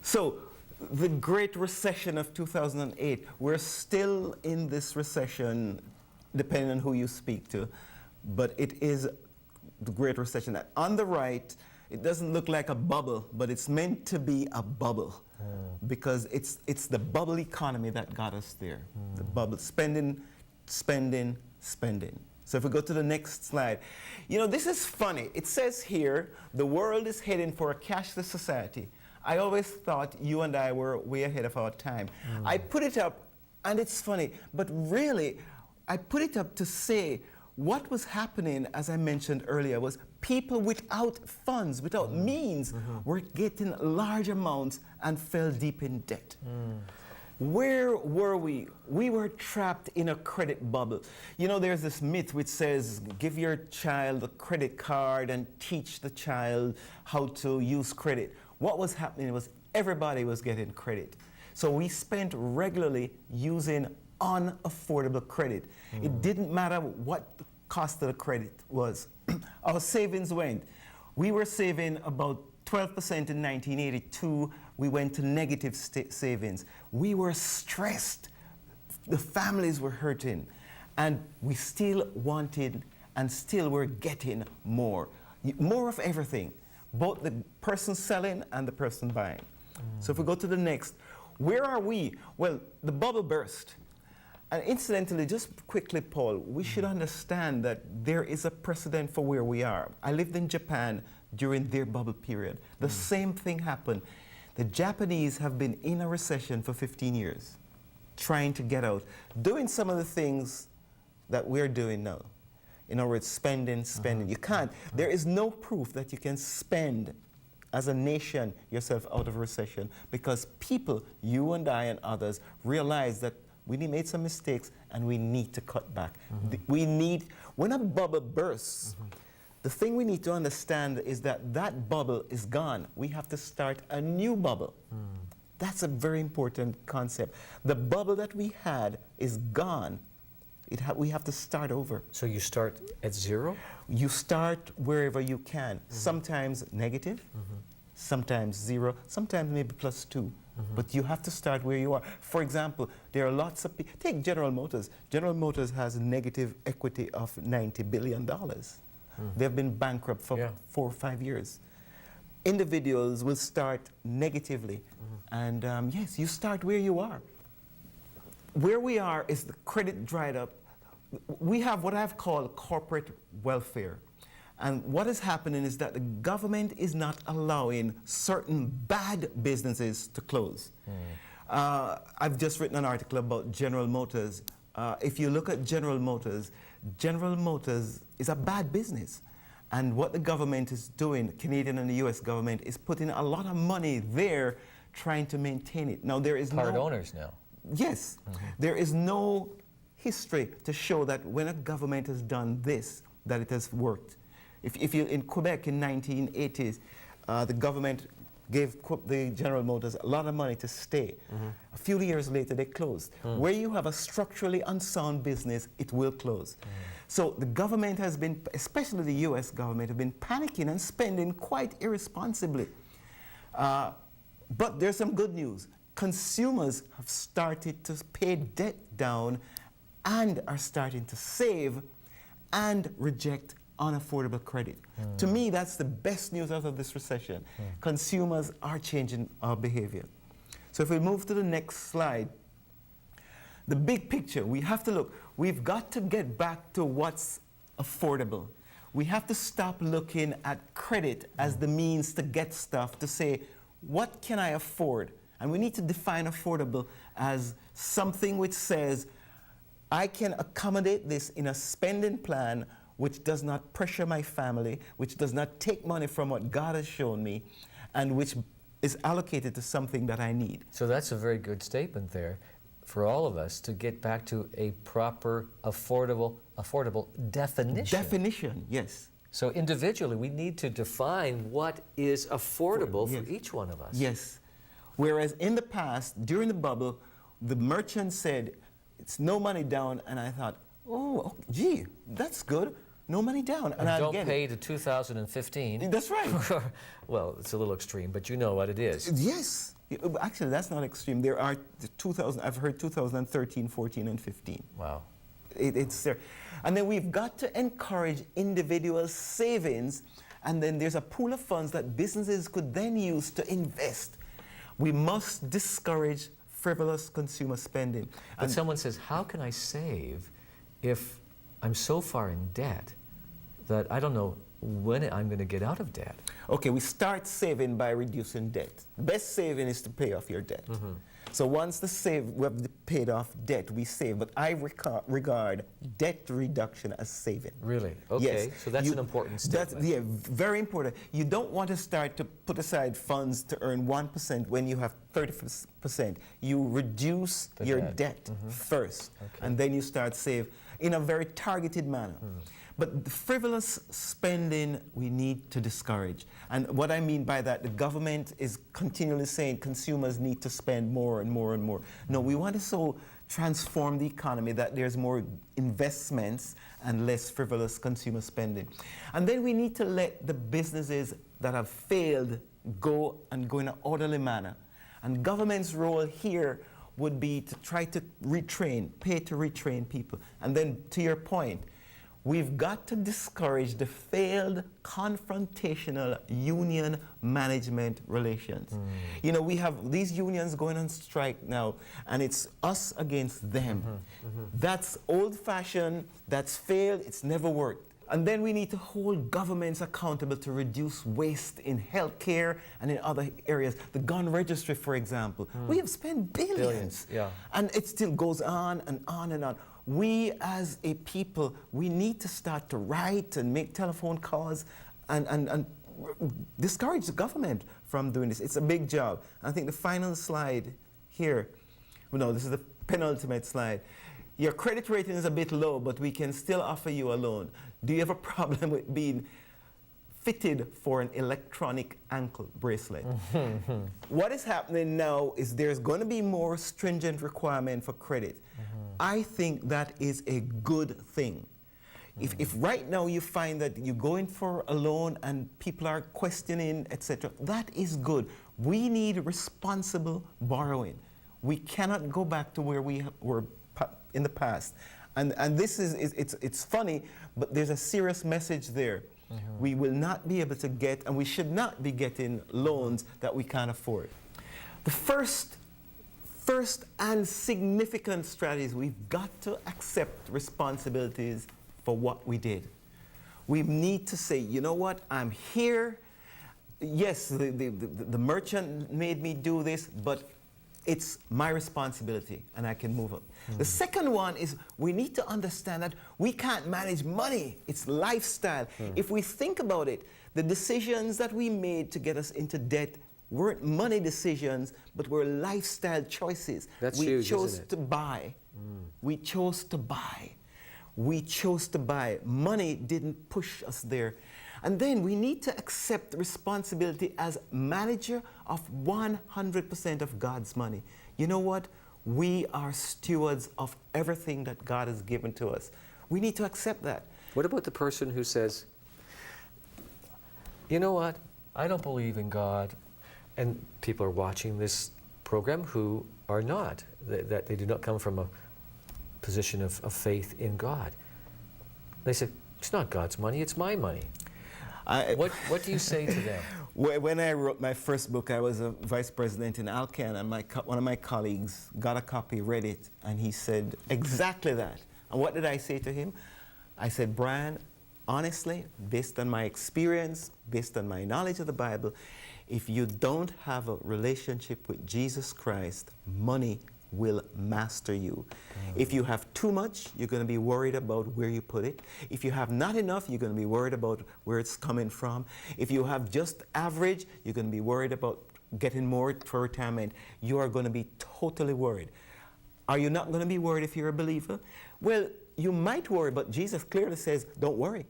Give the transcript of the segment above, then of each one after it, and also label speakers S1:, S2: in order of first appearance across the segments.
S1: So, the Great Recession of 2008, we're still in this recession, depending on who you speak to, but it is the Great Recession. On the right, it doesn't look like a bubble, but it's meant to be a bubble because it's the bubble economy that got us there. The bubble, spending, spending, spending. So if we go to the next slide, you know, this is funny. It says here, the world is heading for a cashless society. I always thought you and I were way ahead of our time. I put it up, and it's funny, but really, I put it up to say what was happening, as I mentioned earlier, was people without funds, without means, were getting large amounts and fell deep in debt. Where were we? We were trapped in a credit bubble. You know, there's this myth which says, give your child a credit card and teach the child how to use credit. What was happening was everybody was getting credit. So we spent regularly using unaffordable credit. It didn't matter what the cost of the credit was. Our savings went. We were saving about 12% in 1982. We went to negative savings. We were stressed. The families were hurting. And we still wanted and still were getting more. More of everything. Both the person selling and the person buying. So if we go to the next, where are we? Well, the bubble burst. And incidentally, just quickly, Paul, we should understand that there is a precedent for where we are. I lived in Japan during their bubble period. The same thing happened. The Japanese have been in a recession for 15 years, trying to get out, doing some of the things that we're doing now. In other words, spending, spending. You can't. There is no proof that you can spend as a nation yourself out of a recession because people, you and I and others, realize that we made some mistakes and we need to cut back. We need, when a bubble bursts, the thing we need to understand is that that bubble is gone. We have to start a new bubble. That's a very important concept. The bubble that we had is gone. We have to start over.
S2: So you start at zero?
S1: You start wherever you can. Sometimes negative, sometimes zero, sometimes maybe +2. But you have to start where you are. For example, there are lots of people. Take General Motors. General Motors has a negative equity of $90 billion. They've been bankrupt for 4 or 5 years. Individuals will start negatively. And yes, you start where you are. Where we are is the credit dried up. We have what I've called corporate welfare. And what is happening is that the government is not allowing certain bad businesses to close. I've just written an article about General Motors. If you look at General Motors is a bad business. And what the government is doing, Canadian and the US government, is putting a lot of money there trying to maintain it. Now there is
S2: Part owners now.
S1: Yes. There is no history to show that when a government has done this, that it has worked. If you, in Quebec in 1980s, the government gave the General Motors a lot of money to stay. A few years later, they closed. Where you have a structurally unsound business, it will close. So the government has been, especially the US government, have been panicking and spending quite irresponsibly. But there's some good news. Consumers have started to pay debt down and are starting to save and reject unaffordable credit. To me, that's the best news out of this recession. Consumers are changing our behavior. So if we move to the next slide, the big picture, we have to look. We've got to get back to what's affordable. We have to stop looking at credit as the means to get stuff, to say, what can I afford? And we need to define affordable as something which says, I can accommodate this in a spending plan which does not pressure my family, which does not take money from what God has shown me, and which is allocated to something that I need.
S2: So that's a very good statement there for all of us to get back to a proper, affordable definition.
S1: Definition, yes.
S2: So individually, we need to define what is affordable for each one of us.
S1: Yes. Whereas in the past, during the bubble, the merchant said, it's no money down, and I thought, oh, gee, that's good. No money down.
S2: And don't pay to 2015.
S1: That's right.
S2: Well, it's a little extreme, but you know what it is.
S1: Yes. Actually, that's not extreme. There are I've heard 2013, 14, and 15.
S2: Wow.
S1: It's there. And then we've got to encourage individual savings, and then there's a pool of funds that businesses could then use to invest. We must discourage frivolous consumer spending.
S2: But someone says, how can I save if I'm so far in debt that I don't know when I'm going to get out of debt?
S1: Okay, we start saving by reducing debt. The best saving is to pay off your debt. So once we have paid off debt, we save. But I regard debt reduction as saving.
S2: Really? Okay.
S1: Yes.
S2: So that's an important step.
S1: Yeah, very important. You don't want to start to put aside funds to earn 1% when you have 30%. You reduce your debt first, and then you start save in a very targeted manner. But the frivolous spending we need to discourage. And what I mean by that, the government is continually saying consumers need to spend more and more and more. No, we want to so transform the economy that there's more investments and less frivolous consumer spending. And then we need to let the businesses that have failed go in an orderly manner. And government's role here would be to try to pay to retrain people. And then to your point, we've got to discourage the failed confrontational union management relations. You know, we have these unions going on strike now, and it's us against them. That's old-fashioned, that's failed, it's never worked. And then we need to hold governments accountable to reduce waste in healthcare and in other areas. The gun registry, for example. We have spent billions.
S2: Yeah.
S1: And it still goes on and on and on. We as a people, we need to start to write and make telephone calls and discourage the government from doing this. It's a big job. I think the final slide here, well, no, this is the penultimate slide. Your credit rating is a bit low, but we can still offer you a loan. Do you have a problem with being fitted for an electronic ankle bracelet? What is happening now is there's going to be more stringent requirement for credit. I think that is a good thing. If right now you find that you're going for a loan and people are questioning, etc., that is good. We need responsible borrowing. We cannot go back to where we were in the past. And this it's funny, but there's a serious message there. We will not be able to get, and we should not be getting loans that we can't afford. The first and significant strategy is we've got to accept responsibilities for what we did. We need to say, you know what, I'm here. Yes, the merchant made me do this, but it's my responsibility and I can move up. The second one is we need to understand that we can't manage money. It's lifestyle. If we think about it, the decisions that we made to get us into debt weren't money decisions, but were lifestyle choices.
S2: That's
S1: we
S2: huge,
S1: chose
S2: isn't it?
S1: to buy. We chose to buy. We chose to buy. Money didn't push us there. And then we need to accept responsibility as manager of 100% of God's money. You know what? We are stewards of everything that God has given to us. We need to accept that.
S2: What about the person who says, you know what, I don't believe in God, and people are watching this program who are not, that they do not come from a position of faith in God. They say, it's not God's money, it's my money. What do you say to them?
S1: When I wrote my first book, I was a vice president in Alcan, and one of my colleagues got a copy, read it, and he said exactly that. And what did I say to him? I said, Brian, honestly, based on my experience, based on my knowledge of the Bible, if you don't have a relationship with Jesus Christ, money will master you. If you have too much, you're going to be worried about where you put it. If you have not enough, you're going to be worried about where it's coming from. If you have just average, you're going to be worried about getting more for retirement. You are going to be totally worried. Are you not going to be worried if you're a believer? Well, you might worry, but Jesus clearly says, don't worry.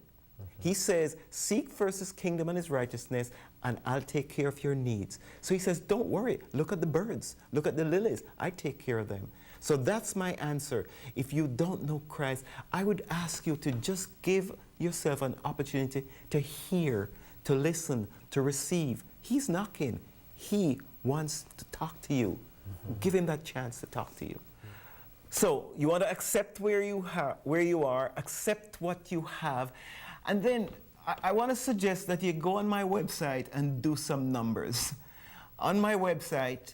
S1: He says, seek first his kingdom and his righteousness, and I'll take care of your needs. So he says, don't worry. Look at the birds. Look at the lilies. I take care of them. So that's my answer. If you don't know Christ, I would ask you to just give yourself an opportunity to hear, to listen, to receive. He's knocking. He wants to talk to you. Give him that chance to talk to you. So you want to accept where you are, accept what you have, and then I want to suggest that you go on my website and do some numbers. On my website,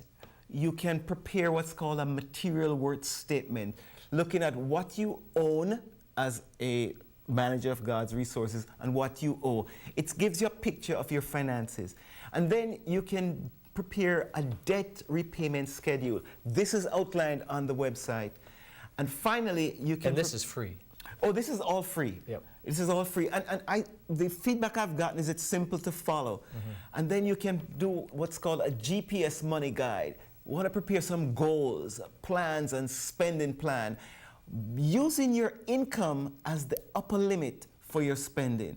S1: you can prepare what's called a material worth statement, looking at what you own as a manager of God's resources and what you owe. It gives you a picture of your finances. And then you can prepare a debt repayment schedule. This is outlined on the website. And finally, you can...
S2: And this is free.
S1: Oh, this is all free.
S2: Yep.
S1: This is all free. And the feedback I've gotten is it's simple to follow. And then you can do what's called a GPS money guide. You want to prepare some goals, plans, and spending plan, using your income as the upper limit for your spending.